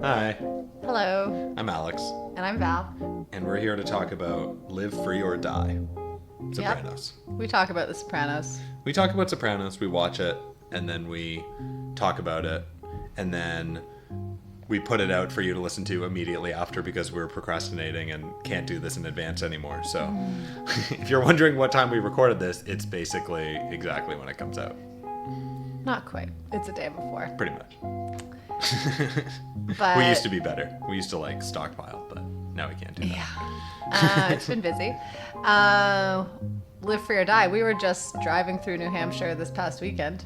Hi, Hello, I'm Alex, and I'm Val. and we're here to talk about Live Free or Die, Yep. Sopranos. We talk about The Sopranos. We talk about Sopranos, we watch it, and then we talk about it, and then we put it out for you to listen to immediately after because we're procrastinating and can't do this in advance anymore. So if you're wondering what time we recorded this, it's basically exactly when it comes out, Not quite. It's a day before. pretty much. But We used to be better. We used to like stockpile, but now we can't do that. yeah, it's been busy. Live Free or Die. We were just driving through New Hampshire this past weekend,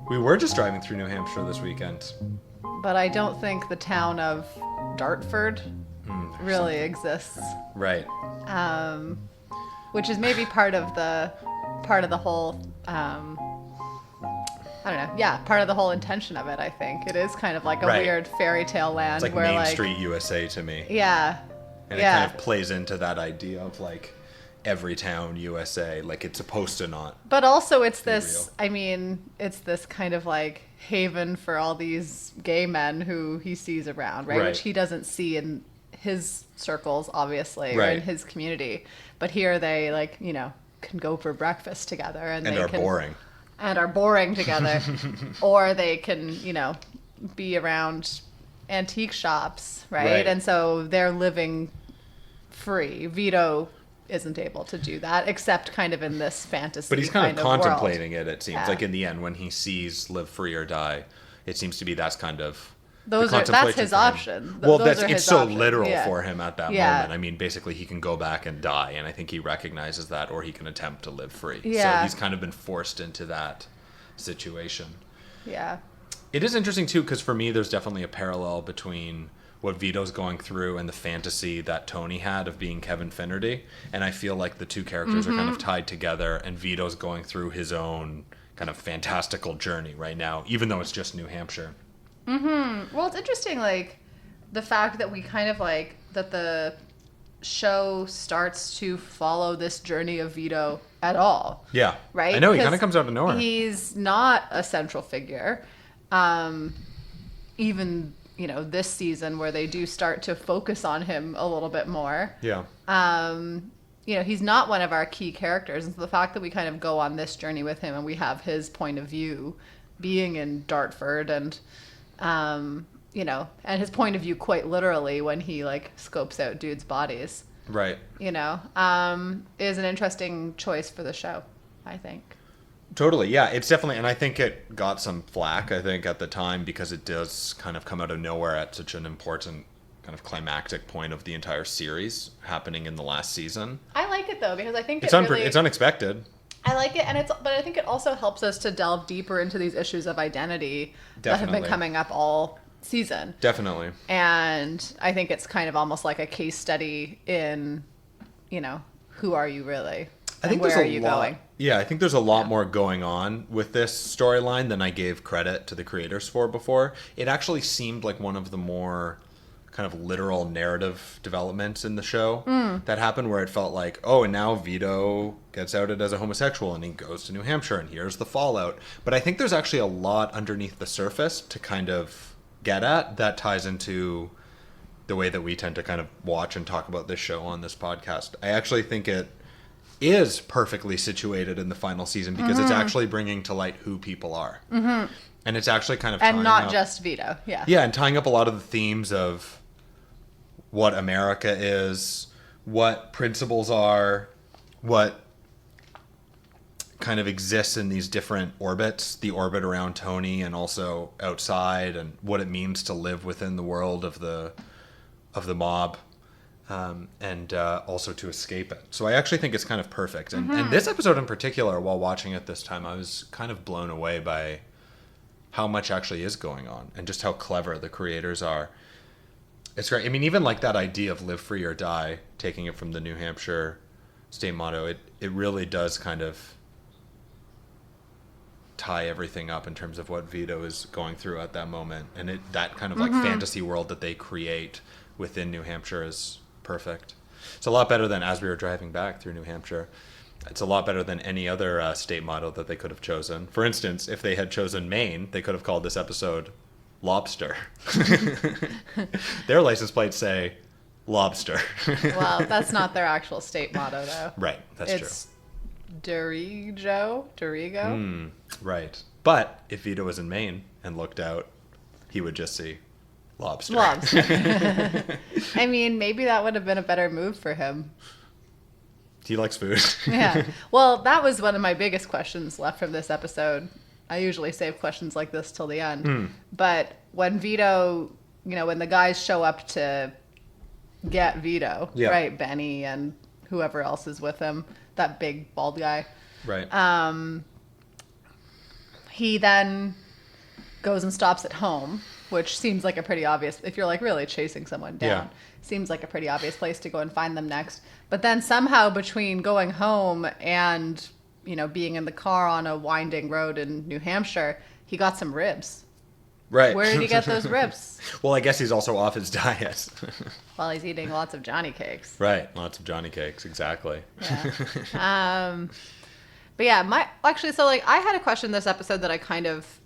We were just driving through New Hampshire this weekend. but I don't think the town of Dartford really exists. Right. Which is maybe part of the whole I don't know. Yeah, part of the whole intention of it. I think it is kind of like a Right. weird fairy tale land It's like where Main Street USA to me. yeah, And yeah. it kind of plays into that idea of like every town USA, like it's supposed to not. But also it's Be this, real. I mean, it's this kind of like haven for all these gay men who he sees around, right? Right. Which he doesn't see in his circles, obviously, or in Right. his community. But here they like, can go for breakfast together and And they are can, boring. and are boring together. Or they can, be around antique shops, right? Right. And so they're living free. Vito isn't able to do that, except kind of in this fantasy. But he's kind of world. contemplating it seems. Yeah. Like in the end, when he sees Live Free or Die, it seems to be that's kind of. That's contemplation his for him. option. Well, Those are it's his so options. literal Yeah. for him at that Yeah. moment. I mean, basically, he can go back and die, and I think he recognizes that, or he can attempt to live free. Yeah. So he's kind of been forced into that situation. Yeah. It is interesting too, because for me, there's definitely a parallel between what Vito's going through and the fantasy that Tony had of being Kevin Finnerty, and I feel like the two characters are kind of tied together, and Vito's going through his own kind of fantastical journey right now, even though it's just New Hampshire. Well, it's interesting, like, the fact that we kind of like that the show starts to follow this journey of Vito at all. Yeah, Right? I know he kind of Because comes out of nowhere. He's not a central figure. Even, this season where they do start to focus on him a little bit more. Yeah, He's not one of our key characters. And so the fact that we kind of go on this journey with him and we have his point of view being in Dartford and, and his point of view quite literally when he like scopes out dudes' bodies, right. is an interesting choice for the show, I think. Totally, yeah. It's definitely, and I think it got some flack, I think, at the time because it does kind of come out of nowhere at such an important kind of climactic point of the entire series happening in the last season. I like it though because I think It's it's unexpected. I like it, but I think it also helps us to delve deeper into these issues of identity that have Definitely. been coming up all season. Definitely. And I think it's kind of almost like a case study in, who are you really? I think and where there's are a you lot, going? Yeah, I think there's a lot more going on with this storyline than I gave credit to the creators for before. It actually seemed like one of the more kind of literal narrative developments in the show that happened where it felt like, oh, and now Vito gets outed as a homosexual and he goes to New Hampshire and here's the fallout. But I think there's actually a lot underneath the surface to kind of get at that ties into the way that we tend to kind of watch and talk about this show on this podcast. I actually think it is perfectly situated in the final season because it's actually bringing to light who people are. And it's actually kind of And tying not up, just Vito. Yeah. yeah, and tying up a lot of the themes of what America is, what principles are, what kind of exists in these different orbits, the orbit around Tony and also outside, and what it means to live within the world of the mob. And also to escape it. So I actually think it's kind of perfect. And this episode in particular, while watching it this time, I was kind of blown away by how much actually is going on and just how clever the creators are. It's great. I mean, even like that idea of live free or die, taking it from the New Hampshire state motto, it really does kind of tie everything up in terms of what Vito is going through at that moment. And that kind of like fantasy world that they create within New Hampshire is perfect. It's a lot better than as we were driving back through New Hampshire. It's a lot better than any other state motto that they could have chosen. For instance, if they had chosen Maine, they could have called this episode lobster. Their license plates say lobster. Well, that's not their actual state motto, though. Right, that's true. It's Dorigo. Right. But if Vito was in Maine and looked out, he would just see lobster. I mean, maybe that would have been a better move for him. He likes food. Yeah. Well, that was one of my biggest questions left from this episode. I usually save questions like this till the end. But when Vito, when the guys show up to get Vito, right? Benny and whoever else is with him, that big bald guy. Right. He then goes and stops at home, which seems like a pretty obvious, if you're like really chasing someone down, seems like a pretty obvious place to go and find them next. But then somehow between going home and, being in the car on a winding road in New Hampshire, he got some ribs. Right. Where did he get those ribs? Well, I guess he's also off his diet. Well, he's eating lots of Johnny cakes. Right. Lots of Johnny cakes. Exactly. Yeah. But yeah, I had a question this episode that I kind of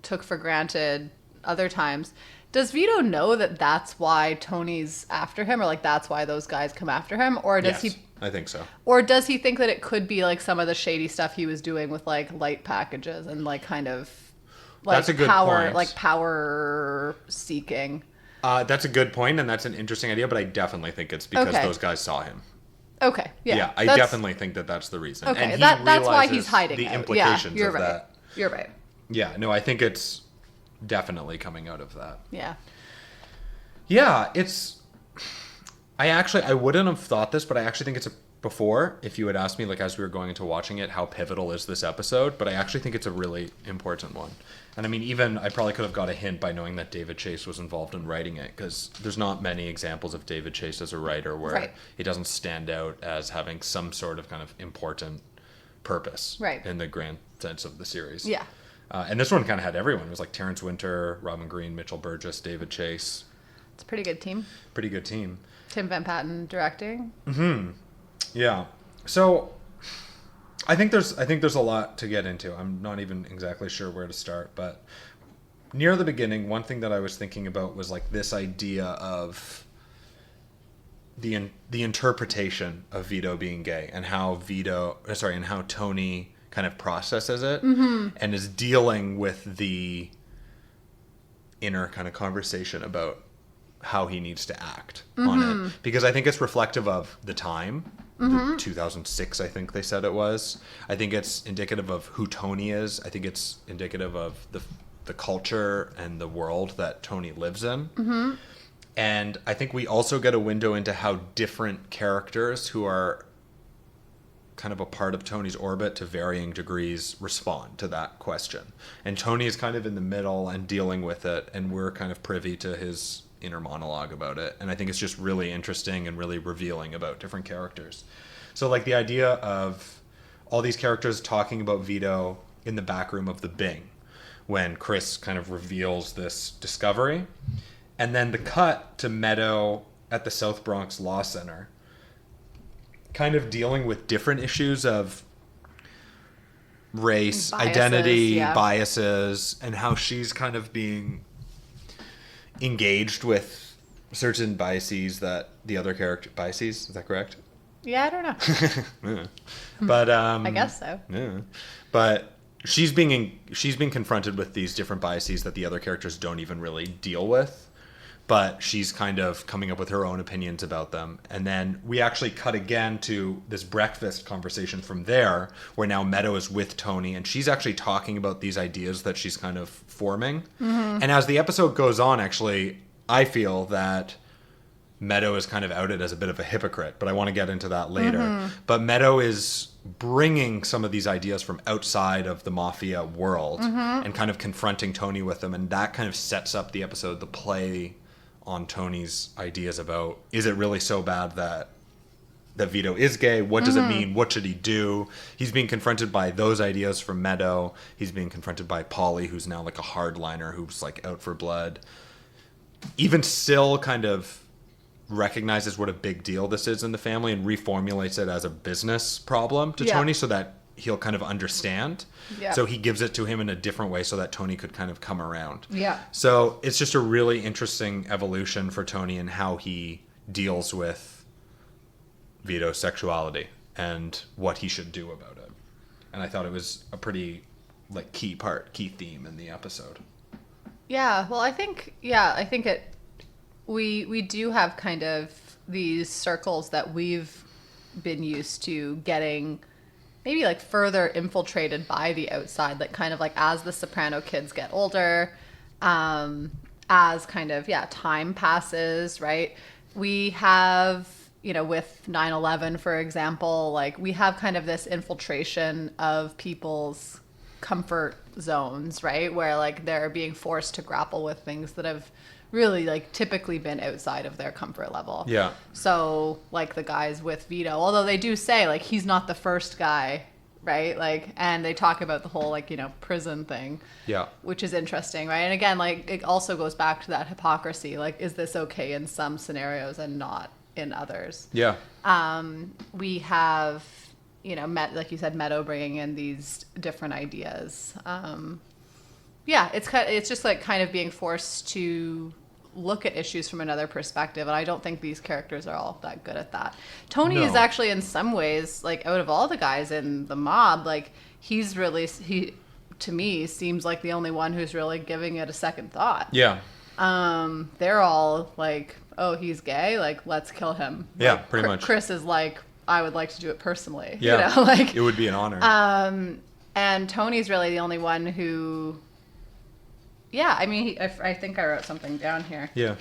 took for granted other times. Does Vito know that that's why Tony's after him, or that's why those guys come after him, or does he? I think so. Or does he think that it could be some of the shady stuff he was doing with light packages and kind of that's a good power, point. Power seeking? That's a good point, and that's an interesting idea. But I definitely think it's because those guys saw him. Okay. Yeah. Yeah, I definitely think that that's the reason. Okay, and that's why he's hiding the out. implications you're of right. that. You're right. Yeah, no, I think it's definitely coming out of that. Yeah. Yeah, I wouldn't have thought this, but I actually think before, if you had asked me, as we were going into watching it, how pivotal is this episode, but I actually think it's a really important one. And I mean, even I probably could have got a hint by knowing that David Chase was involved in writing it, because there's not many examples of David Chase as a writer where he doesn't stand out as having some sort of kind of important purpose in the grand sense of the series. Yeah. And this one kind of had everyone. It was Terrence Winter, Robin Green, Mitchell Burgess, David Chase. It's a pretty good team. Pretty good team. Tim Van Patten directing. Mm-hmm. Yeah. So I think there's a lot to get into. I'm not even exactly sure where to start, but near the beginning, one thing that I was thinking about was this idea of the interpretation of Vito being gay and how Tony kind of processes it and is dealing with the inner kind of conversation about how he needs to act on it, because I think it's reflective of the time. 2006, I think they said it was. I think it's indicative of who Tony is. I think it's indicative of the culture and the world that Tony lives in. And I think we also get a window into how different characters who are kind of a part of Tony's orbit to varying degrees respond to that question. And Tony is kind of in the middle and dealing with it, and we're kind of privy to his inner monologue about it. And I think it's just really interesting and really revealing about different characters. So the idea of all these characters talking about Vito in the back room of the Bing when Chris kind of reveals this discovery, and then the cut to Meadow at the South Bronx Law Center kind of dealing with different issues of race, identity, biases, and how she's kind of being engaged with certain biases that the other character... Biases? Is that correct? Yeah, I don't know. Yeah. But I guess so. Yeah. But she's being confronted with these different biases that the other characters don't even really deal with. But she's kind of coming up with her own opinions about them. And then we actually cut again to this breakfast conversation from there, where now Meadow is with Tony, and she's actually talking about these ideas that she's kind of forming. And as the episode goes on, actually, I feel that Meadow is kind of outed as a bit of a hypocrite, but I want to get into that later. But Meadow is bringing some of these ideas from outside of the mafia world and kind of confronting Tony with them, and that kind of sets up the episode, the play on Tony's ideas about, is it really so bad that Vito is gay? What does it mean? What should he do? He's being confronted by those ideas from Meadow. He's being confronted by Polly, who's now a hardliner who's out for blood. Even still kind of recognizes what a big deal this is in the family and reformulates it as a business problem to Tony, so that he'll kind of understand. Yeah. So he gives it to him in a different way so that Tony could kind of come around. Yeah. So it's just a really interesting evolution for Tony and how he deals with Vito's sexuality and what he should do about it. And I thought it was a pretty like key theme in the episode. Yeah, well, I think we do have kind of these circles that we've been used to getting maybe like further infiltrated by the outside, like kind of like as the Soprano kids get older, as kind of, time passes, right? We have, with 9/11, for example, like we have kind of this infiltration of people's comfort zones, right? Where like they're being forced to grapple with things that have really like typically been outside of their comfort level. Yeah. So like the guys with Vito, although they do say like he's not the first guy, right? Like, and they talk about the whole like, prison thing. Yeah. Which is interesting, right? And again, like it also goes back to that hypocrisy. Like, is this okay in some scenarios and not in others? Yeah. We have, like you said, Meadow bringing in these different ideas. It's just like kind of being forced to look at issues from another perspective, and I don't think these characters are all that good at that. Tony is actually in some ways, like out of all the guys in the mob, like he to me seems like the only one who's really giving it a second thought. Yeah. They're all like, oh, he's gay, like let's kill him. Yeah, like, pretty much. Chris is like, I would like to do it personally. Yeah. Like it would be an honor. And Tony's really the only one who, I mean, I think I wrote something down here. Yeah.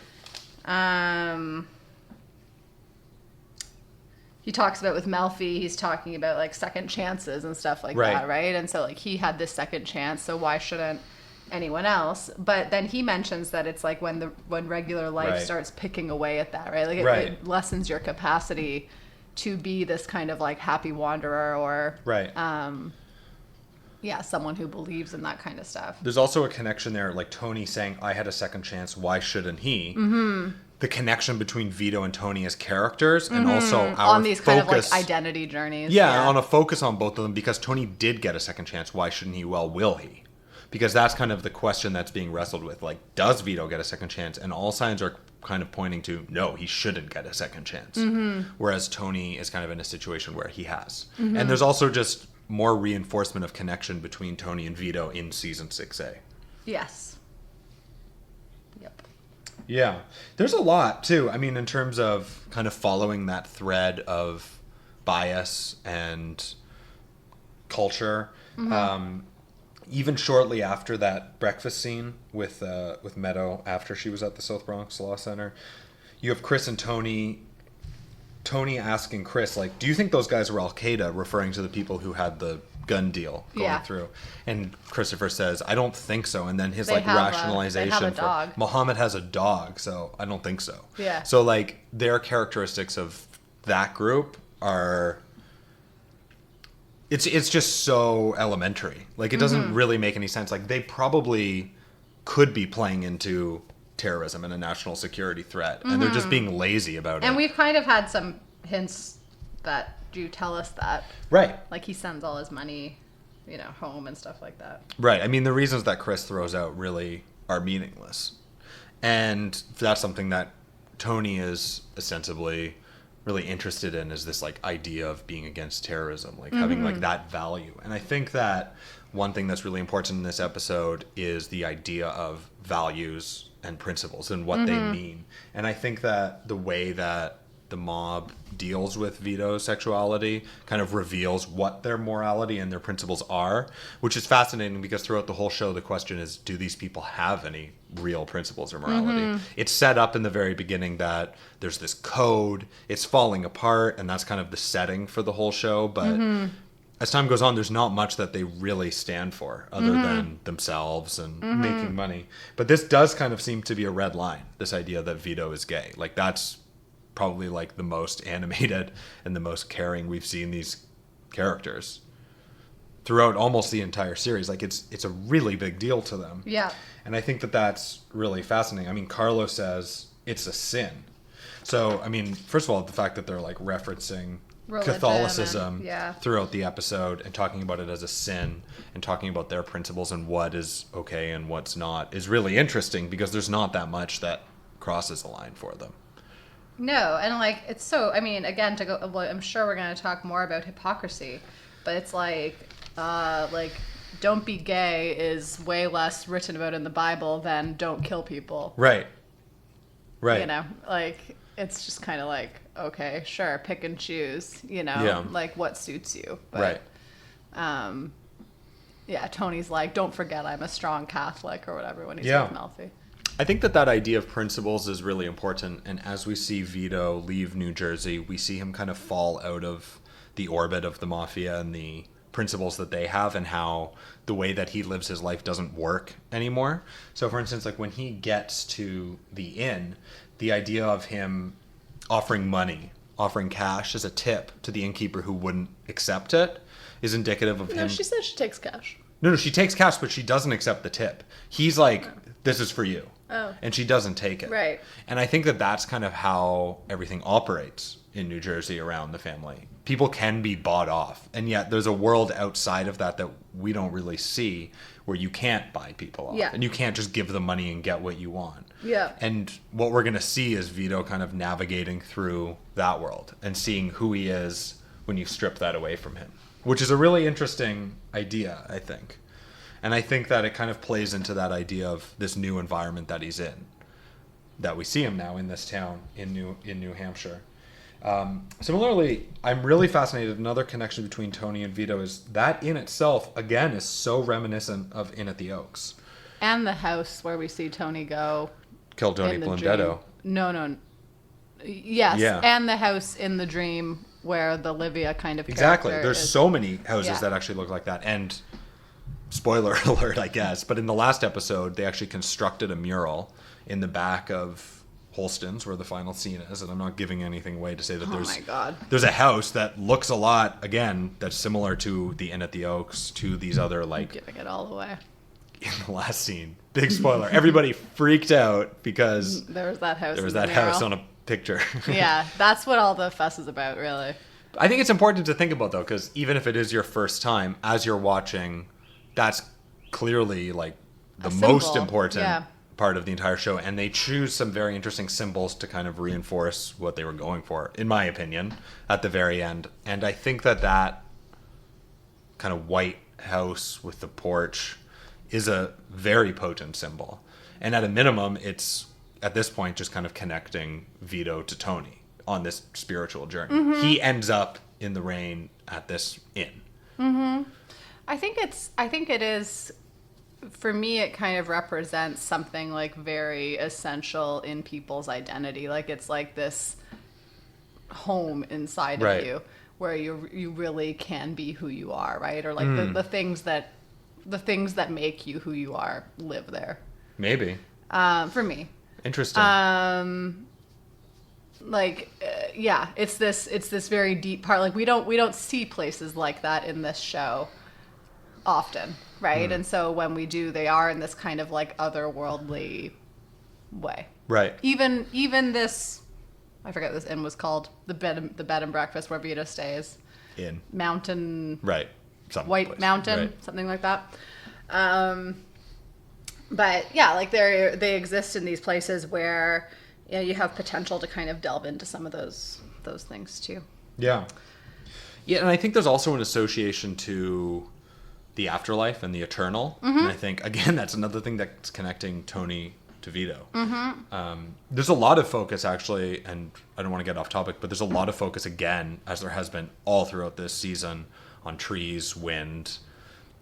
He talks about with Melfi, he's talking about like second chances and stuff like that, right? And so like he had this second chance, so why shouldn't anyone else? But then he mentions that it's like when regular life starts picking away at that, right? Like it lessens your capacity to be this kind of like happy wanderer or someone who believes in that kind of stuff. There's also a connection there, like Tony saying, I had a second chance, why shouldn't he? Mm-hmm. The connection between Vito and Tony as characters, and also our on these kind of like identity journeys. Yeah, on a focus on both of them, because Tony did get a second chance, why shouldn't he? Well, will he? Because that's kind of the question that's being wrestled with. Like, does Vito get a second chance? And all signs are kind of pointing to, no, he shouldn't get a second chance. Mm-hmm. Whereas Tony is kind of in a situation where he has. Mm-hmm. And there's also just more reinforcement of connection between Tony and Vito in season 6A. Yes. Yep. Yeah. There's a lot, too. I mean, in terms of kind of following that thread of bias and culture. Mm-hmm. Even shortly after that breakfast scene with Meadow, after she was at the South Bronx Law Center, you have Chris and Tony asking Chris, like, do you think those guys were Al-Qaeda, referring to the people who had the gun deal going through? And Christopher says, I don't think so. And then his rationalization they have a dog. Muhammad has a dog, so I don't think so. Yeah. So like their characteristics of that group are... It's just so elementary. Like, it doesn't really make any sense. Like, they probably could be playing into terrorism and a national security threat, and they're just being lazy about it. And we've kind of had some hints that do tell us that. Right. Like, he sends all his money, home and stuff like that. Right. I mean, the reasons that Chris throws out really are meaningless. And that's something that Tony is ostensibly really interested in, is this like idea of being against terrorism, like having like that value. And I think that one thing that's really important in this episode is the idea of values and principles and what they mean. And I think that the way that the mob deals with Vito's sexuality kind of reveals what their morality and their principles are, which is fascinating because throughout the whole show the question is, do these people have any real principles or morality? It's set up in the very beginning that there's this code, it's falling apart, and that's kind of the setting for the whole show, but as time goes on, there's not much that they really stand for other than themselves and making money. But this does kind of seem to be a red line, this idea that Vito is gay. Like, that's probably like the most animated and the most caring we've seen these characters throughout almost the entire series. Like, it's a really big deal to them. Yeah. And I think that that's really fascinating. I mean, Carlo says it's a sin. So, I mean, first of all, the fact that they're like referencing Religion Catholicism and, throughout the episode, and talking about it as a sin, and talking about their principles and what is okay and what's not, is really interesting, because there's not that much that crosses the line for them. No, and like it's so. I mean, again, to go. Well, I'm sure we're going to talk more about hypocrisy, but it's like don't be gay is way less written about in the Bible than don't kill people. Right. Right. You know, like it's just kind of like, okay, sure, pick and choose. You know, like what suits you. But, right. Yeah, Tony's like, don't forget I'm a strong Catholic or whatever when he's with Melfi. I think that idea of principles is really important, and as we see Vito leave New Jersey, we see him kind of fall out of the orbit of the mafia and the principles that they have, and how the way that he lives his life doesn't work anymore. So for instance, like when he gets to the inn, the idea of him offering money, offering cash as a tip to the innkeeper who wouldn't accept it, is indicative of him. No, she said she takes cash. No, she takes cash, but she doesn't accept the tip. He's like, this is for you. Oh. And she doesn't take it. Right. And I think that that's kind of how everything operates in New Jersey around the family. People can be bought off, and yet there's a world outside of that we don't really see, where you can't buy people off. Yeah. And you can't just give them money and get what you want. Yeah. And what we're going to see is Vito kind of navigating through that world and seeing who he is when you strip that away from him, which is a really interesting idea, I think. And I think that it kind of plays into that idea of this new environment that he's in, that we see him now in this town in New Hampshire. Similarly, I'm really fascinated. Another connection between Tony and Vito is that in itself, again, is so reminiscent of Inn at the Oaks. And the house where we see Tony go. Kill Tony Blundetto. No. Yes. Yeah. And the house in the dream where the Livia kind of Exactly. character There's is. so many houses that actually look like that. And spoiler alert, I guess, but in the last episode, they actually constructed a mural in the back of Holston's, where the final scene is, and I'm not giving anything away to say that there's a house that looks a lot, again, that's similar to the Inn at the Oaks, to these other, like... I'm giving it all away. In the last scene. Big spoiler. Everybody freaked out because... There was that house. There was that house on a picture. Yeah, that's what all the fuss is about, really. I think it's important to think about, though, because even if it is your first time, as you're watching, that's clearly, like, the most important part of the entire show, and they choose some very interesting symbols to kind of reinforce what they were going for, in my opinion, at the very end. And I think that kind of white house with the porch is a very potent symbol. And at a minimum, it's, at this point, just kind of connecting Vito to Tony on this spiritual journey. Mm-hmm. He ends up in the rain at this inn. Mm-hmm. I think it is... For me, it kind of represents something like very essential in people's identity. Like it's like this home inside of you where you really can be who you are, right? Or like the things that make you who you are live there. Maybe. For me. Interesting. It's this very deep part. Like we don't see places like that in this show often. Right. And so when we do, they are in this kind of like otherworldly way. Right. Even this, I forget what this inn was called, the bed and breakfast where Vito stays. Inn. Mountain. Right. White place. Mountain, something like that. But yeah, like they exist in these places where you have potential to kind of delve into some of those things too. Yeah. Yeah, and I think there's also an association to the afterlife and the eternal. Mm-hmm. And I think, again, that's another thing that's connecting Tony to Vito. Mm-hmm. There's a lot of focus, actually, and I don't want to get off topic, but there's a lot of focus, again, as there has been all throughout this season, on trees, wind,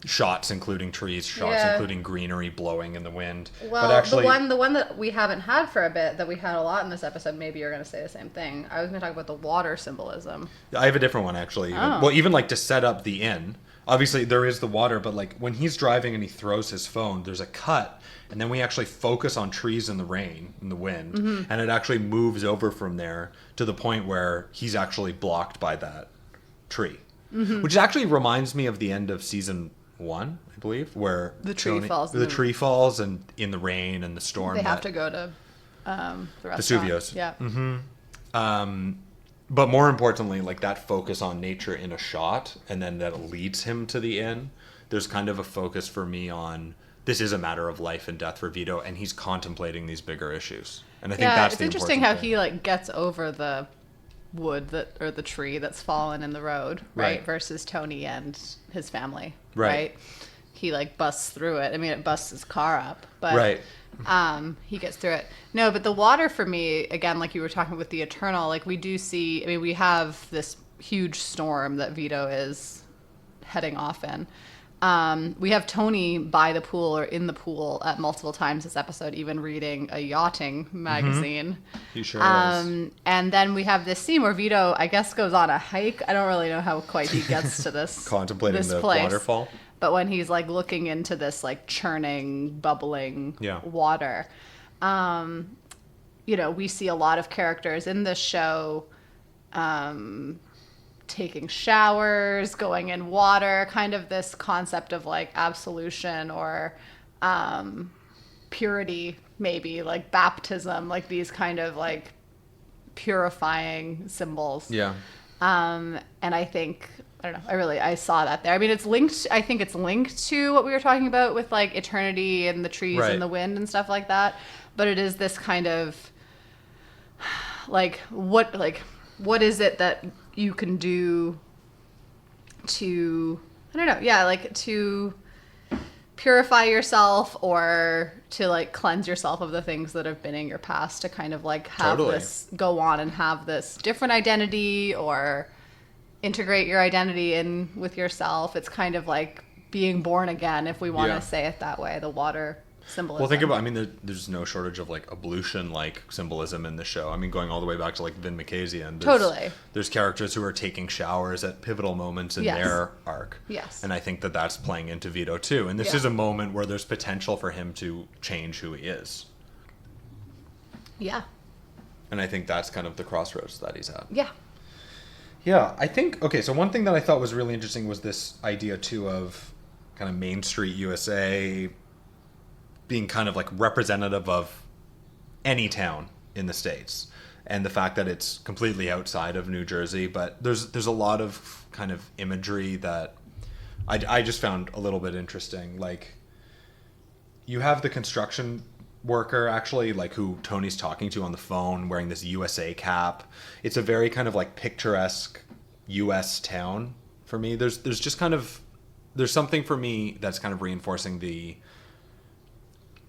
shots including trees, shots including greenery blowing in the wind. Well, but actually, the one that we haven't had for a bit, that we had a lot in this episode, maybe you're going to say the same thing. I was going to talk about the water symbolism. I have a different one, actually. Even. Oh. Well, even like to set up the inn, obviously there is the water, but like when he's driving and he throws his phone, there's a cut, and then we actually focus on trees in the rain, in the wind, and it actually moves over from there to the point where he's actually blocked by that tree. Which actually reminds me of the end of season 1, I believe, where the tree falls. The tree falls, and in the rain and the storm. They have to go to the restaurant. Vesuvius. Yeah. But more importantly, like that focus on nature in a shot, and then that leads him to the inn. There's kind of a focus for me on this is a matter of life and death for Vito, and he's contemplating these bigger issues. And I think that's it's the interesting how important thing. he like gets over the or the tree that's fallen in the road, right? Versus Tony and his family, right? He like busts through it. I mean, it busts his car up, but he gets through it. No, but the water for me, again, like you were talking with the Eternal, like we do see, I mean, we have this huge storm that Vito is heading off in. We have Tony by the pool or in the pool at multiple times this episode, even reading a yachting magazine. He sure is. And then we have this scene where Vito, I guess, goes on a hike. I don't really know how quite he gets to this Contemplating this the place. waterfall. But when he's like looking into this like churning, bubbling water, you know, we see a lot of characters in this show taking showers, going in water, kind of this concept of like absolution or purity, maybe like baptism, like these kind of like purifying symbols. Yeah. And I think, I don't know, I saw that there. I mean, I think it's linked to what we were talking about with like eternity and the trees and the wind and stuff like that. But it is this kind of like, what is it that you can do to, I don't know, like to purify yourself or to like cleanse yourself of the things that have been in your past to kind of like have this go on and have this different identity or integrate your identity in with yourself. It's kind of like being born again, if we want to say it that way, the water symbolism. Well, think about, I mean, there's no shortage of like ablution-like symbolism in the show. I mean, going all the way back to like Vin Makazian. There's characters who are taking showers at pivotal moments in their arc. Yes. And I think that that's playing into Vito too. And this is a moment where there's potential for him to change who he is. Yeah. And I think that's kind of the crossroads that he's at. Yeah. Yeah, I think, okay, so one thing that I thought was really interesting was this idea too of kind of Main Street USA being kind of like representative of any town in the States, and the fact that it's completely outside of New Jersey, but there's a lot of kind of imagery that I just found a little bit interesting. Like, you have the construction worker actually, like, who Tony's talking to on the phone wearing this USA cap. It's a very kind of like picturesque US town for me. There's just kind of, there's something for me that's kind of reinforcing the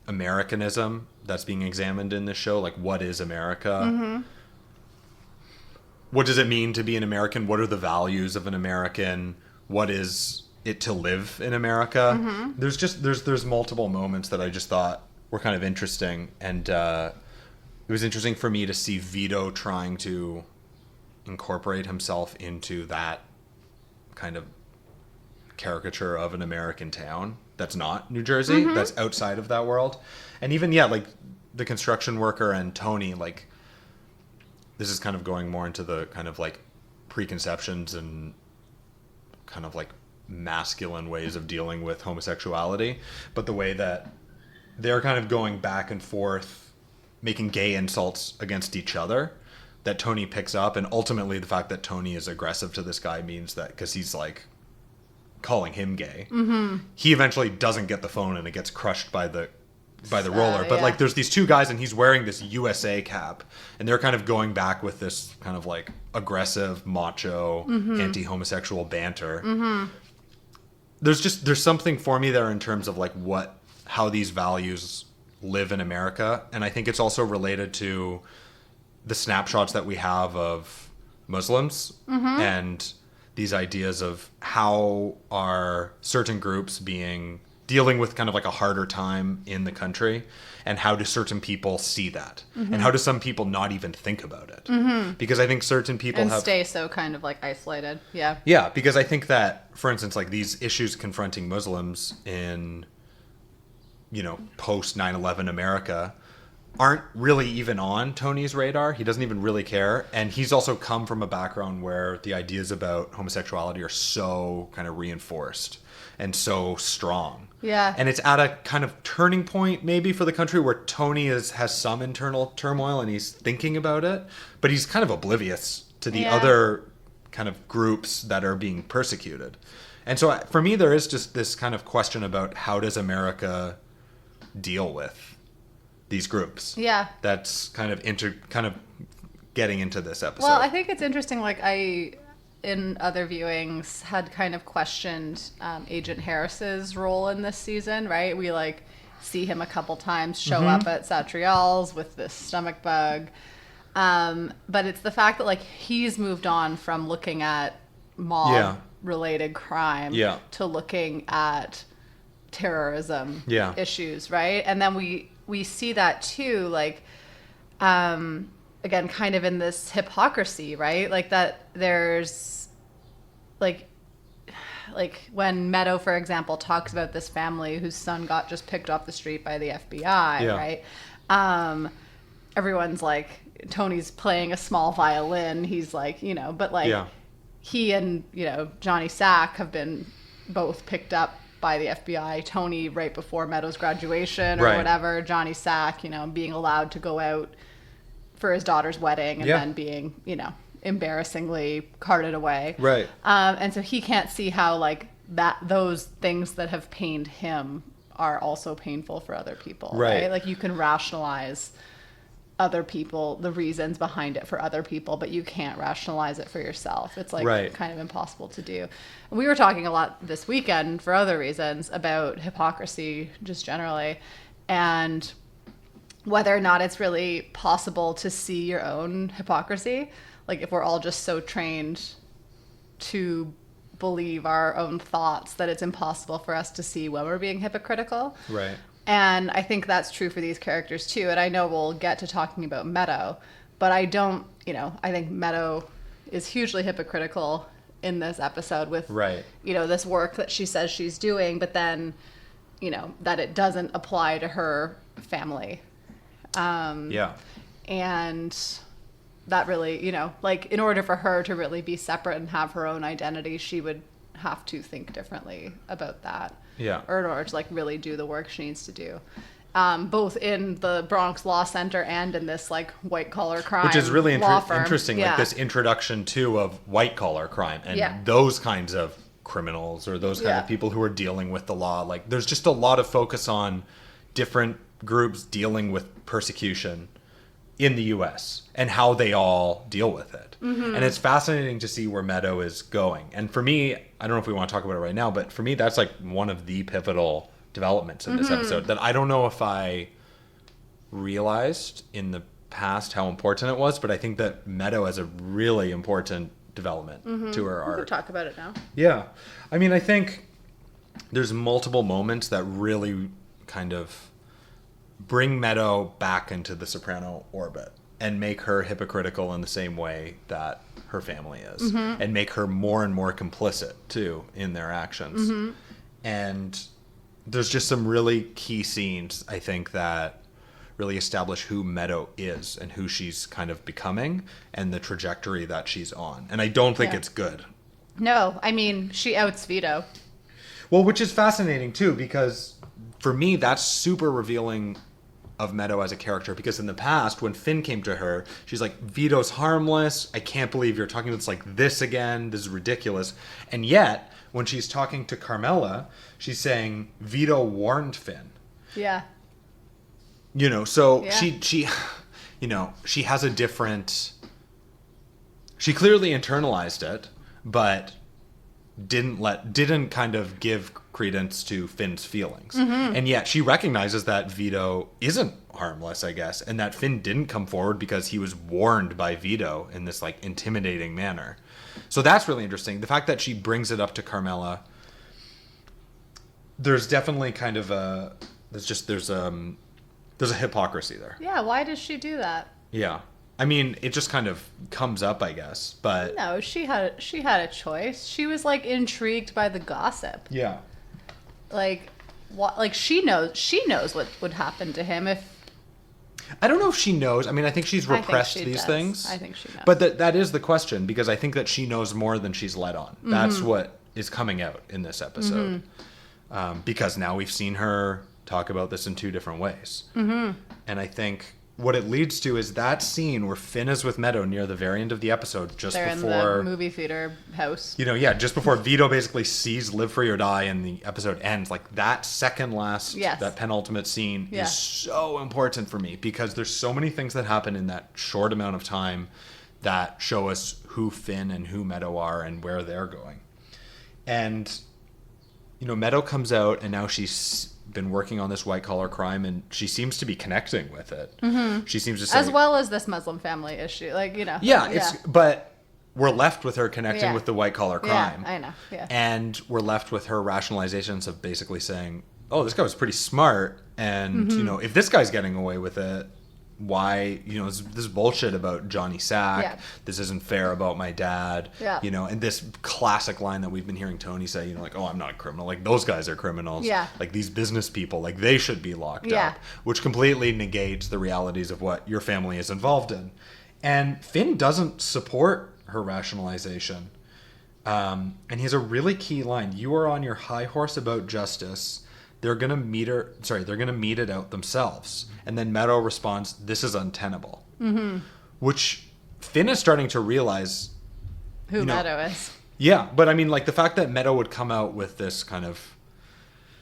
Americanism that's being examined in this show. Like, what is America? Mm-hmm. What does it mean to be an American? What are the values of an American? What is it to live in America? Mm-hmm. There's multiple moments that I just thought were kind of interesting, and it was interesting for me to see Vito trying to incorporate himself into that kind of caricature of an American town that's not New Jersey, mm-hmm. that's outside of that world. And even, like the construction worker and Tony, like, this is kind of going more into the kind of like preconceptions and kind of like masculine ways of dealing with homosexuality, but the way that they're kind of going back and forth making gay insults against each other that Tony picks up, and ultimately the fact that Tony is aggressive to this guy means that, because he's like calling him gay, mm-hmm. he eventually doesn't get the phone and it gets crushed by the roller. But like, there's these two guys and he's wearing this USA cap, and they're kind of going back with this kind of like aggressive, macho, mm-hmm. anti-homosexual banter. Mm-hmm. There's something for me there in terms of like how these values live in America. And I think it's also related to the snapshots that we have of Muslims, mm-hmm. and these ideas of how are certain groups dealing with kind of like a harder time in the country, and how do certain people see that, mm-hmm. and how do some people not even think about it, mm-hmm. because I think certain people stay so kind of like isolated. Yeah, because I think that, for instance, like these issues confronting Muslims in, post 9/11 America aren't really even on Tony's radar. He doesn't even really care. And he's also come from a background where the ideas about homosexuality are so kind of reinforced and so strong. Yeah. And it's at a kind of turning point maybe for the country where Tony has some internal turmoil and he's thinking about it, but he's kind of oblivious to the other kind of groups that are being persecuted. And so for me, there is just this kind of question about how does America deal with these groups? Yeah. That's kind of getting into this episode. Well, I think it's interesting. Like in other viewings, had kind of questioned Agent Harris's role in this season, right? We like see him a couple times show up at Satrial's with this stomach bug. But it's the fact that like he's moved on from looking at mob related crime to looking at terrorism issues, right? And then we see that too, like again, kind of in this hypocrisy, right? Like that there's like when Meadow, for example, talks about this family whose son got just picked off the street by the FBI, right? Everyone's like, Tony's playing a small violin. He's like, you know, but like he and, you know, Johnny Sack have been both picked up by the FBI. Tony right before Meadow's graduation or whatever. Johnny Sack, you know, being allowed to go out for his daughter's wedding and then being, you know, embarrassingly carted away. Right. And so he can't see how like those things that have pained him are also painful for other people. Right. Like you can rationalize other people, the reasons behind it for other people, but you can't rationalize it for yourself. It's like kind of impossible to do. And we were talking a lot this weekend for other reasons about hypocrisy just generally, and whether or not it's really possible to see your own hypocrisy. Like if we're all just so trained to believe our own thoughts that it's impossible for us to see when we're being hypocritical. Right. And I think that's true for these characters too. And I know we'll get to talking about Meadow, but I don't, you know, I think Meadow is hugely hypocritical in this episode with, you know, this work that she says she's doing, but then, you know, that it doesn't apply to her family. And that really, you know, like in order for her to really be separate and have her own identity, she would have to think differently about that. Or in order to like really do the work she needs to do. Both in the Bronx Law Center and in this like white collar crime, which is really interesting. Like this introduction too of white collar crime and those kinds of criminals or those kind of people who are dealing with the law. Like there's just a lot of focus on different groups dealing with persecution in the US and how they all deal with it. And it's fascinating to see where Meadow is going. And for me, I don't know if we want to talk about it right now, but for me, that's like one of the pivotal developments in this episode that I don't know if I realized in the past how important it was, but I think that Meadow has a really important development to her arc. We could talk about it now. Yeah. I mean, I think there's multiple moments that really kind of bring Meadow back into the Soprano orbit and make her hypocritical in the same way that her family is and make her more and more complicit too in their actions. And there's just some really key scenes, I think, that really establish who Meadow is and who she's kind of becoming and the trajectory that she's on. And I don't think it's good. No, I mean, she outs Vito. Well, which is fascinating too, because for me, that's super revealing of Meadow as a character, because in the past when Finn came to her, she's like, Vito's harmless, I can't believe you're talking about like this again, this is ridiculous. And yet when she's talking to Carmela, she's saying Vito warned Finn. You know, so she you know, she has a different, she clearly internalized it, but didn't kind of give credence to Finn's feelings. And yet she recognizes that Vito isn't harmless, I guess, and that Finn didn't come forward because he was warned by Vito in this like intimidating manner. So that's really interesting. The fact that she brings it up to Carmela, there's definitely kind of there's a hypocrisy there. Yeah, why does she do that? Yeah. I mean, it just kind of comes up, I guess, but no, she had a choice. She was like intrigued by the gossip. Yeah. Like what, like she knows what would happen to him if, I don't know if she knows. I mean, I think she's repressed these things. I think she knows. But that is the question, because I think that she knows more than she's let on. That's what is coming out in this episode. Because now we've seen her talk about this in two different ways. And I think what it leads to is that scene where Finn is with Meadow near the very end of the episode, just They're before in the movie theater house. just before Vito basically sees Live Free or Die and the episode ends. Like that second last, that penultimate scene is so important for me because there's so many things that happen in that short amount of time that show us who Finn and who Meadow are and where they're going. And, Meadow comes out and now she's been working on this white collar crime and she seems to be connecting with it. Mm-hmm. She seems to say, as well as this Muslim family issue, but we're left with her connecting with the white collar crime. I know. Yeah. And we're left with her rationalizations of basically saying, oh, this guy was pretty smart and if this guy's getting away with it, why, this bullshit about Johnny Sack, this isn't fair about my dad, and this classic line that we've been hearing Tony say, oh, I'm not a criminal, like those guys are criminals, like these business people, like they should be locked up, which completely negates the realities of what your family is involved in. And Finn doesn't support her rationalization, and he has a really key line: you are on your high horse about justice. They're gonna meet it out themselves. And then Meadow responds, "This is untenable," which Finn is starting to realize who Meadow is. Yeah, but I mean, like the fact that Meadow would come out with this kind of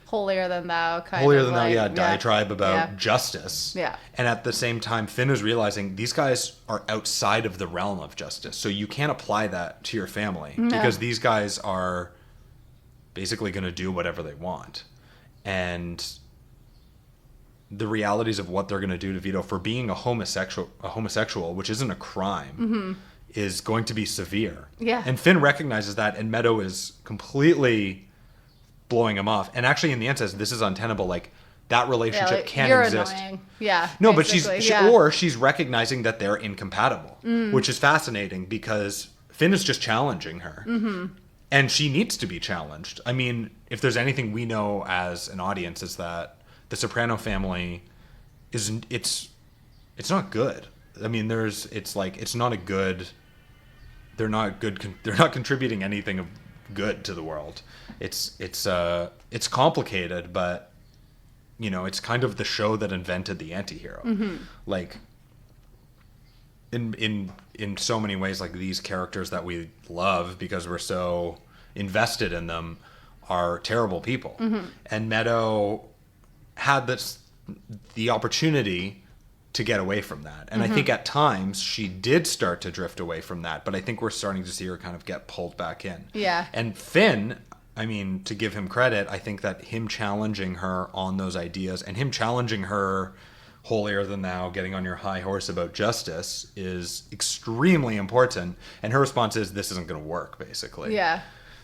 holier than thou diatribe about justice. Yeah, and at the same time, Finn is realizing these guys are outside of the realm of justice, so you can't apply that to your family because these guys are basically going to do whatever they want. And the realities of what they're going to do to Vito for being a homosexual, which isn't a crime, is going to be severe. Yeah. And Finn recognizes that, and Meadow is completely blowing him off. And actually, in the end, says this is untenable. Like that relationship can't exist. Annoying. Yeah. No, but she's recognizing that they're incompatible, which is fascinating because Finn is just challenging her. Mm-hmm. And she needs to be challenged. I mean, if there's anything we know as an audience, is that the Soprano family it's not good. I mean, it's not a good. They're not good. They're not contributing anything of good to the world. It's complicated, but it's kind of the show that invented the anti-hero. Mm-hmm. Like in so many ways, like these characters that we love because we're so invested in them are terrible people. Mm-hmm. And Meadow had the opportunity to get away from that. And I think at times she did start to drift away from that, but I think we're starting to see her kind of get pulled back in. Yeah. And Finn, I mean, to give him credit, I think that him challenging her on those ideas and him challenging her holier than thou, getting on your high horse about justice is extremely important. And her response is, this isn't going to work, basically. Yeah.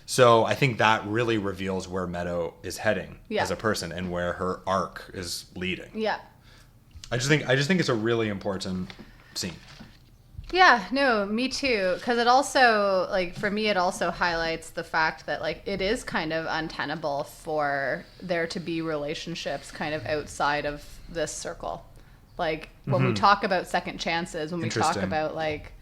So I think that really reveals where Meadow is heading as a person and where her arc is leading. Yeah. I just think it's a really important scene. Yeah, no, me too. Because it also, like, for me, it also highlights the fact that, like, it is kind of untenable for there to be relationships kind of outside of this circle. Like, when we talk about second chances, when we talk about, like,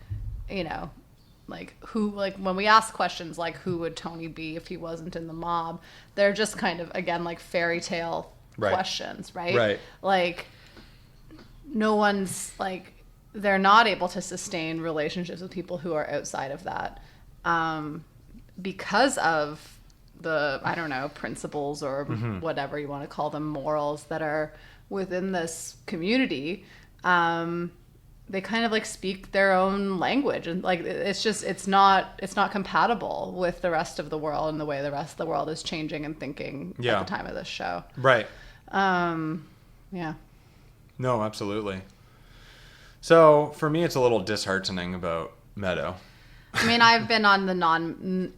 like, who, like, when we ask questions like, who would Tony be if he wasn't in the mob? They're just kind of, again, like, fairy tale questions, right? Right. Like, no one's, like, they're not able to sustain relationships with people who are outside of that because of the, I don't know, principles or whatever you want to call them, morals that are within this community. They kind of like speak their own language, and like it's not compatible with the rest of the world and the way the rest of the world is changing and thinking at the time of this show. Right. Yeah. No, absolutely. So for me, it's a little disheartening about Meadow. I mean, I've been on the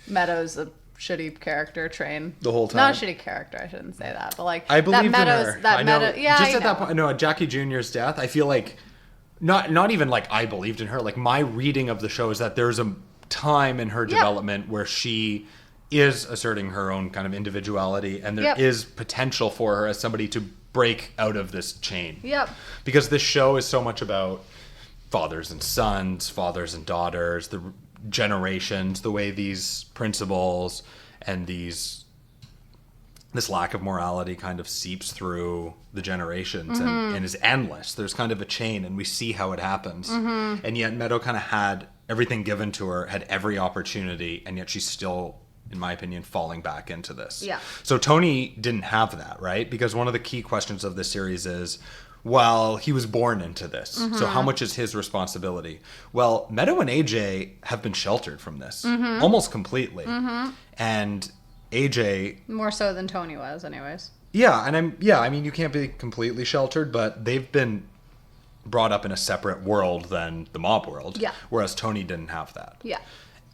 Meadow's a shitty character train the whole time. Not a shitty character, I shouldn't say that, but like I believed that Meadow, in her. That Meadow, yeah, just at that point, no, at Jackie Jr.'s death, I feel like not even like I believed in her. Like my reading of the show is that there's a time in her development where she is asserting her own kind of individuality, and there is potential for her as somebody to break out of this chain. Yep. Because this show is so much about fathers and sons, fathers and daughters, the generations, the way these principles and these this lack of morality kind of seeps through the generations and is endless. There's kind of a chain, and we see how it happens. And yet Meadow kind of had everything given to her, had every opportunity, and yet she's still, in my opinion, falling back into this. Yeah. So Tony didn't have that, right? Because one of the key questions of this series is, well, he was born into this. So how much is his responsibility? Well, Meadow and AJ have been sheltered from this almost completely. And AJ, More so than Tony was, anyways. I mean, you can't be completely sheltered, but they've been brought up in a separate world than the mob world. Yeah. Whereas Tony didn't have that. Yeah.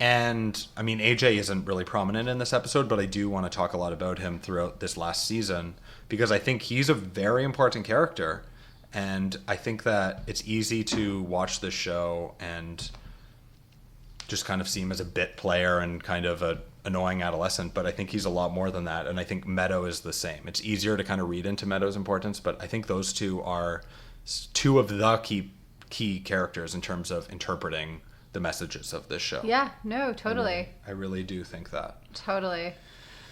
And I mean, AJ isn't really prominent in this episode, but I do want to talk a lot about him throughout this last season because I think he's a very important character. And I think that it's easy to watch this show and just kind of see him as a bit player and kind of a annoying adolescent, but I think he's a lot more than that. And I think Meadow is the same. It's easier to kind of read into Meadow's importance, but I think those two are two of the key characters in terms of interpreting the messages of this show. Yeah, no, totally. I really do think that. Totally.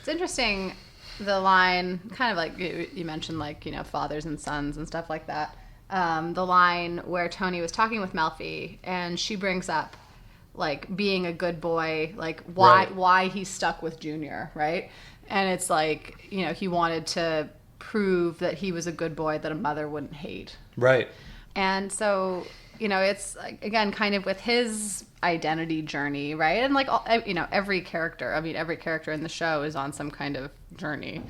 It's interesting, the line, kind of like you mentioned, like, you know, fathers and sons and stuff like that. The line where Tony was talking with Melfi and she brings up, like, being a good boy, like, why he's stuck with Junior, right? And it's like, you know, he wanted to prove that he was a good boy that a mother wouldn't hate. Right. And so, you know, it's, like, again, kind of with his identity journey, right? And, like, you know, every character in the show is on some kind of journey.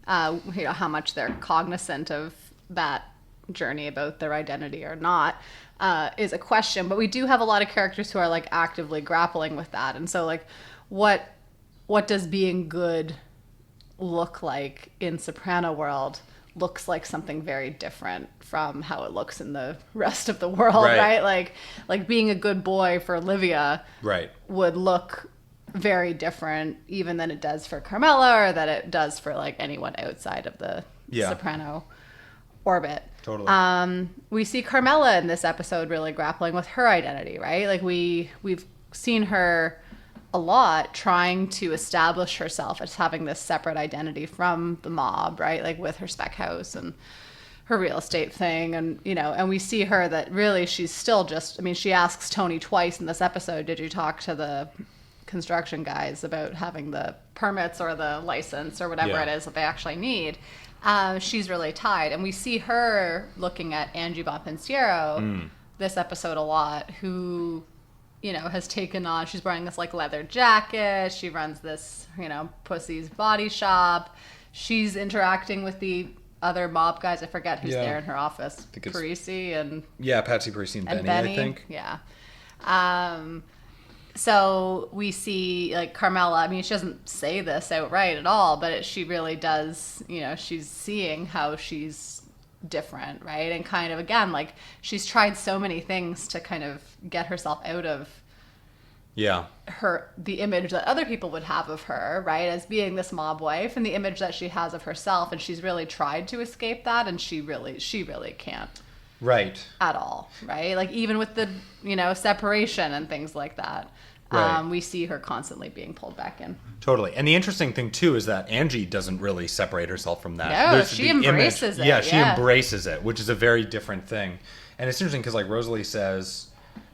You know, how much they're cognizant of that journey about their identity or not is a question, but we do have a lot of characters who are, like, actively grappling with that. And so, like, what does being good look like in Soprano world looks like something very different from how it looks in the rest of the world, right? Like being a good boy for Olivia would look very different even than it does for Carmela or that it does for, like, anyone outside of the Soprano orbit. Totally. We see Carmela in this episode really grappling with her identity, right? Like, we've seen her a lot trying to establish herself as having this separate identity from the mob, right? Like, with her spec house and her real estate thing, and, you know, and we see her that really she's still just, I mean, she asks Tony twice in this episode, did you talk to the construction guys about having the permits or the license or whatever it is that they actually need? She's really tied. And we see her looking at Angie Bonpensiero this episode a lot, who, you know, has taken on, she's wearing this, like, leather jacket. She runs this, you know, Pussy's body shop. She's interacting with the other mob guys. I forget who's there in her office. Parisi and... Yeah, Patsy Parisi and Benny, I think. Yeah. So we see, like, Carmela, I mean, she doesn't say this outright at all, but she really does, you know, she's seeing how she's different, right? And kind of, again, like, she's tried so many things to kind of get herself out of the image that other people would have of her, right, as being this mob wife, and the image that she has of herself, and she's really tried to escape that, and she really can't. Right. At all, right? Like, even with the, you know, separation and things like that, we see her constantly being pulled back in. Totally. And the interesting thing, too, is that Angie doesn't really separate herself from that. No, she embraces it. Yeah, she embraces it, which is a very different thing. And it's interesting because, like, Rosalie says,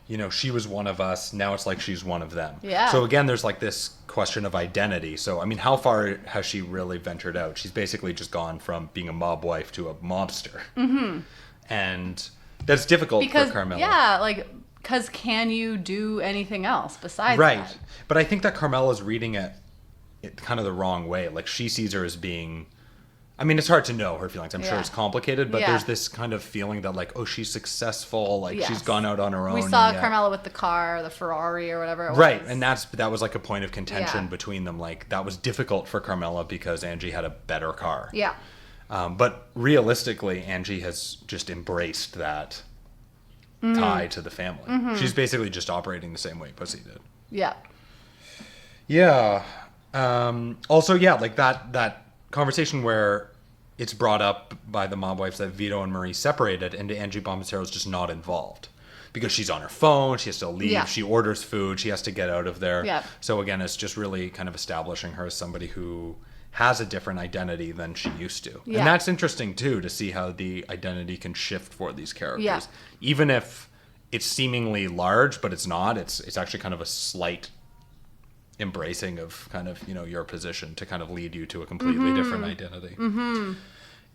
you know, she was one of us. Now it's like she's one of them. Yeah. So, again, there's, like, this question of identity. So, I mean, how far has she really ventured out? She's basically just gone from being a mob wife to a mobster. Mm-hmm. And that's difficult for Carmela. Yeah, like, because can you do anything else besides that? Right. But I think that Carmela's reading it kind of the wrong way. Like, she sees her as being... I mean, it's hard to know her feelings. I'm sure it's complicated, but there's this kind of feeling that, like, oh, she's successful. Like, she's gone out on her own. We saw Carmela with the car, the Ferrari or whatever it was. Right. And that was, like, a point of contention between them. Like, that was difficult for Carmela because Angie had a better car. Yeah. But realistically, Angie has just embraced that tie to the family. Mm-hmm. She's basically just operating the same way Pussy did. Yeah. Yeah. Also, like that conversation where it's brought up by the mob wives that Vito and Marie separated, and Angie Bonpensiero is just not involved because she's on her phone. She has to leave. Yeah. She orders food. She has to get out of there. Yeah. So again, it's just really kind of establishing her as somebody who has a different identity than she used to. Yeah. And that's interesting too, to see how the identity can shift for these characters. Yeah. Even if it's seemingly large, but it's not. It's actually kind of a slight embracing of kind of, you know, your position to kind of lead you to a completely different identity.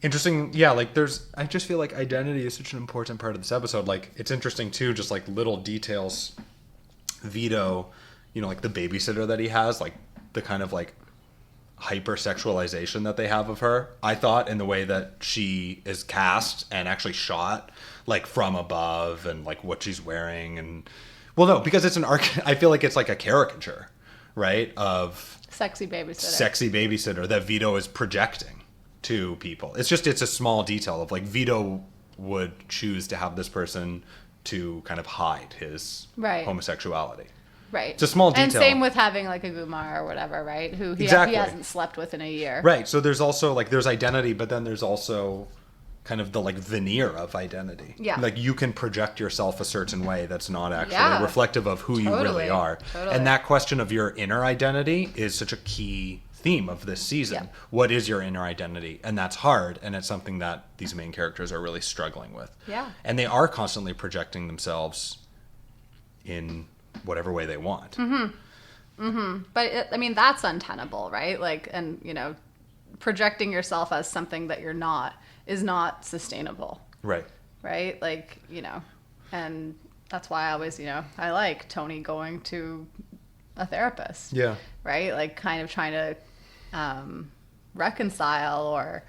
Interesting. Yeah, like I just feel like identity is such an important part of this episode. Like, it's interesting too, just like little details. Vito, you know, like the babysitter that he has, like the kind of like hypersexualization that they have of her, I thought, in the way that she is cast and actually shot, like from above, and like what she's wearing. And well, no, because it's I feel like it's like a caricature, right, of Sexy babysitter that Vito is projecting to people. It's a small detail of like Vito would choose to have this person to kind of hide his homosexuality. Right. It's a small detail. And same with having like a Gumar or whatever, right? Who he hasn't slept with in a year. Right. So there's also like, there's identity, but then there's also kind of the like veneer of identity. Yeah. Like you can project yourself a certain way that's not actually reflective of who you really are. Totally. And that question of your inner identity is such a key theme of this season. Yeah. What is your inner identity? And that's hard, and it's something that these main characters are really struggling with. Yeah. And they are constantly projecting themselves in whatever way they want. But I mean, that's untenable, right? Like, and you know, projecting yourself as something that you're not is not sustainable. Right. Right? Like, you know, and that's why I always, you know, I like Tony going to a therapist. Yeah. Right? Like kind of trying to reconcile or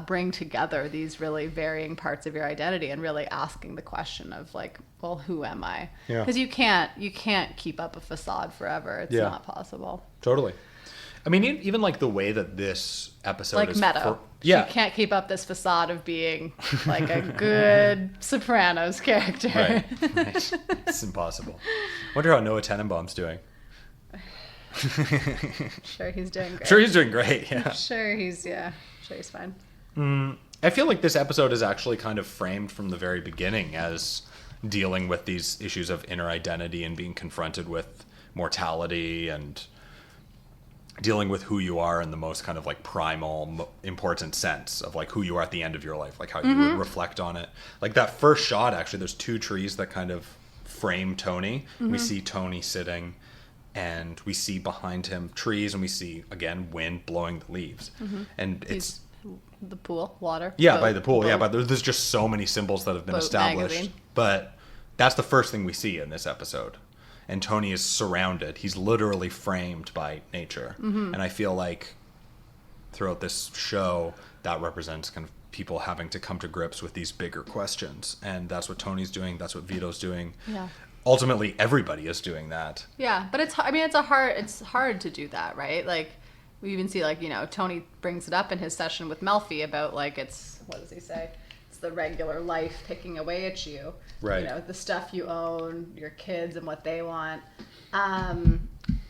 bring together these really varying parts of your identity, and really asking the question of like, well, who am I? Yeah. Because you can't keep up a facade forever. It's not possible. Totally. I mean, even like the way that this episode like is... Meadow. She can't keep up this facade of being like a good Sopranos character. Right. It's impossible. I wonder how Noah Tenenbaum's doing. Sure, he's doing great. Sure, he's doing great, yeah. Sure, he's fine. I feel like this episode is actually kind of framed from the very beginning as dealing with these issues of inner identity and being confronted with mortality and dealing with who you are in the most kind of like primal, important sense of like who you are at the end of your life, like how you would reflect on it. Like that first shot, actually, there's two trees that kind of frame Tony. We see Tony sitting, and we see behind him trees, and we see, again, wind blowing the leaves. And it's... The pool, water. Yeah, boat, by the pool. boat. Yeah, but there's just so many symbols that have been Boat established. magazine. But that's the first thing we see in this episode. And Tony is surrounded. He's literally framed by nature. And I feel like throughout this show, that represents kind of people having to come to grips with these bigger questions. And that's what Tony's doing. That's what Vito's doing. Yeah. Ultimately, everybody is doing that. Yeah, but it's hard to do that, right? Like, we even see, like, you know, Tony brings it up in his session with Melfi about, like, what does he say? It's the regular life picking away at you. Right. You know, the stuff you own, your kids and what they want.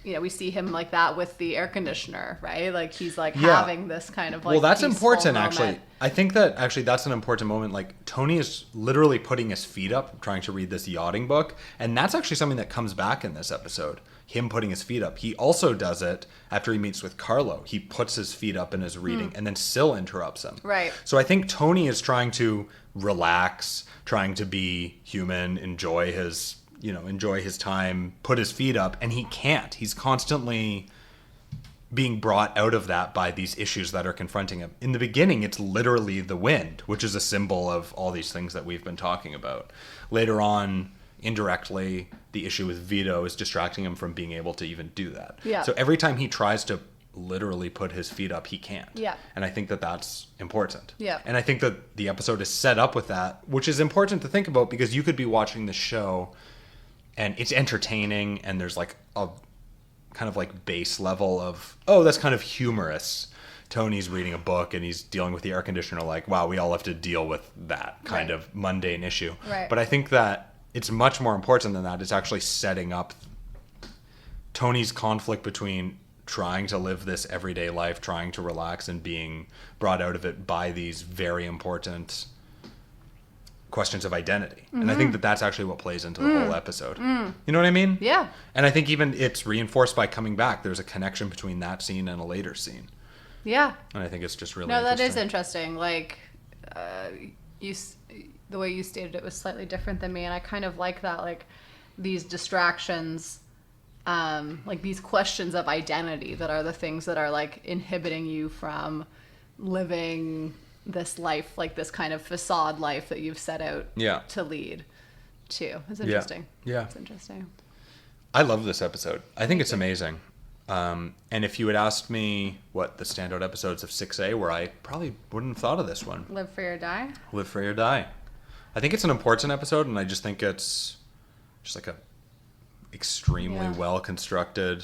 You know, we see him like that with the air conditioner, right? Like, he's, like, having this kind of, like, well, that's peaceful important, moment. actually. I think that, actually, that's an important moment. Like, Tony is literally putting his feet up, trying to read this yachting book. And that's actually something that comes back in this episode. Him putting his feet up. He also does it after he meets with Carlo. He puts his feet up in his reading and then still interrupts him. Right. So I think Tony is trying to relax, trying to be human, enjoy his time, put his feet up, and he can't. He's constantly being brought out of that by these issues that are confronting him. In the beginning, it's literally the wind, which is a symbol of all these things that we've been talking about. Later on, indirectly, the issue with Vito is distracting him from being able to even do that. Yeah. So every time he tries to literally put his feet up, he can't. Yeah. And I think that that's important. Yeah. And I think that the episode is set up with that, which is important to think about, because you could be watching the show and it's entertaining and there's like a kind of like base level of, oh, that's kind of humorous. Tony's reading a book and he's dealing with the air conditioner, like, wow, we all have to deal with that kind of mundane issue. Right. But I think that it's much more important than that. It's actually setting up Tony's conflict between trying to live this everyday life, trying to relax, and being brought out of it by these very important questions of identity. And I think that that's actually what plays into the whole episode. You know what I mean? Yeah. And I think even it's reinforced by coming back. There's a connection between that scene and a later scene. Yeah. And I think it's just really No, that is interesting. interesting. Like, the way you stated it was slightly different than me, and I kind of like that. Like, these distractions, like these questions of identity that are the things that are like inhibiting you from living this life, like this kind of facade life that you've set out to lead to. It's interesting. Yeah. It's interesting. I love this episode. I think it's amazing. And if you had asked me what the standout episodes of 6A were, I probably wouldn't have thought of this one. Live Free or Die? Live Free or Die. I think it's an important episode, and I just think it's just like a extremely well-constructed,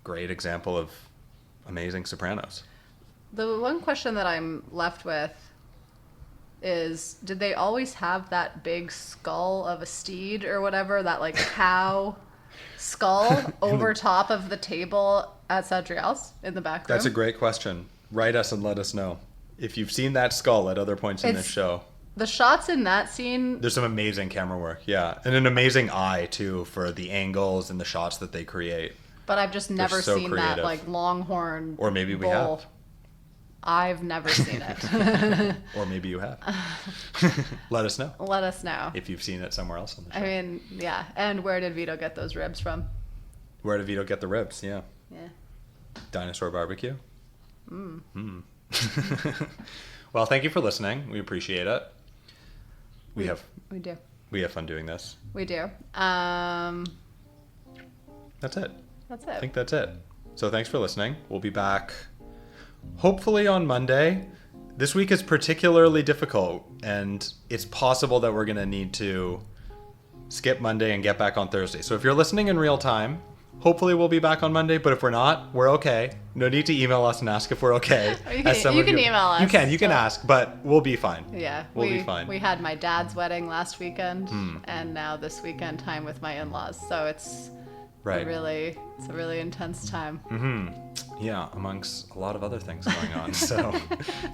great example of amazing Sopranos. The one question that I'm left with is, did they always have that big skull of a steed or whatever, that like cow skull over top of the table at Sadriel's in the back room? That's a great question. Write us and let us know if you've seen that skull at other points in this show. The shots in that scene... There's some amazing camera work, yeah. And an amazing eye, too, for the angles and the shots that they create. But I've just never seen creative. that, like, longhorn Or maybe we bull. have. I've never seen it. Or maybe you have. Let us know. Let us know. If you've seen it somewhere else on the show. I mean, yeah. And where did Vito get those ribs from? Where did Vito get the ribs? Yeah. Yeah. Dinosaur barbecue. Well, thank you for listening. We appreciate it. We do. We have fun doing this. We do. That's it. That's it. I think that's it. So thanks for listening. We'll be back hopefully on Monday. This week is particularly difficult, and it's possible that we're going to need to skip Monday and get back on Thursday. So if you're listening in real time, hopefully we'll be back on Monday, but if we're not, we're okay. No need to email us and ask if we're okay. You can email us. You can ask, but we'll be fine. Yeah. We'll be fine. We had my dad's wedding last weekend, and now this weekend time with my in-laws. So it's a really intense time. Mm-hmm. Yeah, amongst a lot of other things going on. So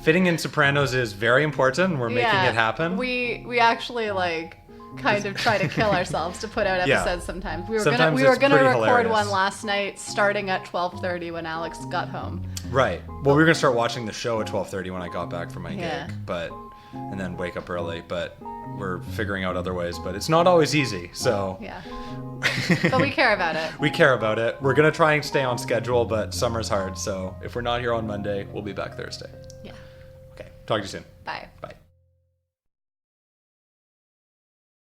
fitting in Sopranos is very important. We're making it happen. We actually kind of try to kill ourselves to put out episodes sometimes. We were gonna record hilarious. one last night starting at 12:30 when Alex got home. Right. Well, we were gonna start watching the show at 12:30 when I got back from my Yeah. gig, and then wake up early. But we're figuring out other ways. But it's not always easy. So Yeah. But we care about it. We care about it. We're gonna try and stay on schedule, but summer's hard. So if we're not here on Monday, we'll be back Thursday. Yeah. Okay. Talk to you soon. Bye. Bye.